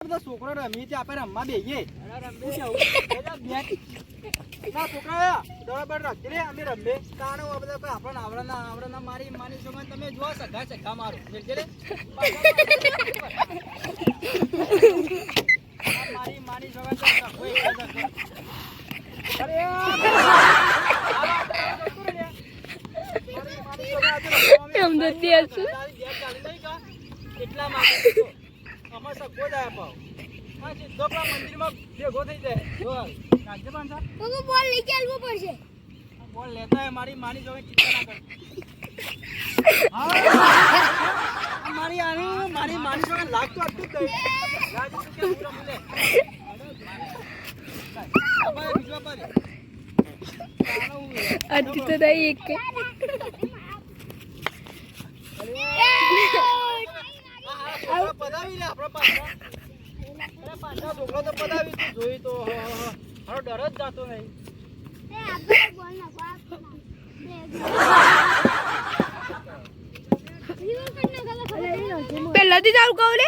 બધા છોકરો રમી છે આપણે રમવા બેહીએ ના છોકરા બરાબર રાખજે રે અમે રમે તાણે બધા કોઈ આપણને આવડના મારી માની છો તમે જો સગા મારો મેલજે રે મારી માની છો અરે એમ તો દે છે એટલા માટે અમાર સગો જાય પાવ આ સીધો પા મંદિરમાં ભેગો થઈ જાય જો કાજે પણ સર તો બોલ લઈ કે આલવો પડશે બોલ લેતા હે મારી માની જોવે ચિંતા ના કર હા મારી માની જોવે લાગ તો અટક ગઈ લાજ તું કે પૂરા મુલે અબે બીજો પર અતિ તો દઈ એક પદાવી લે આપણા પાછા પાછા છોકરો તો પદાવી તું જોઈ તો હારો ડર જ જાતો નહીં પહેલાથી જ આવું કહું લે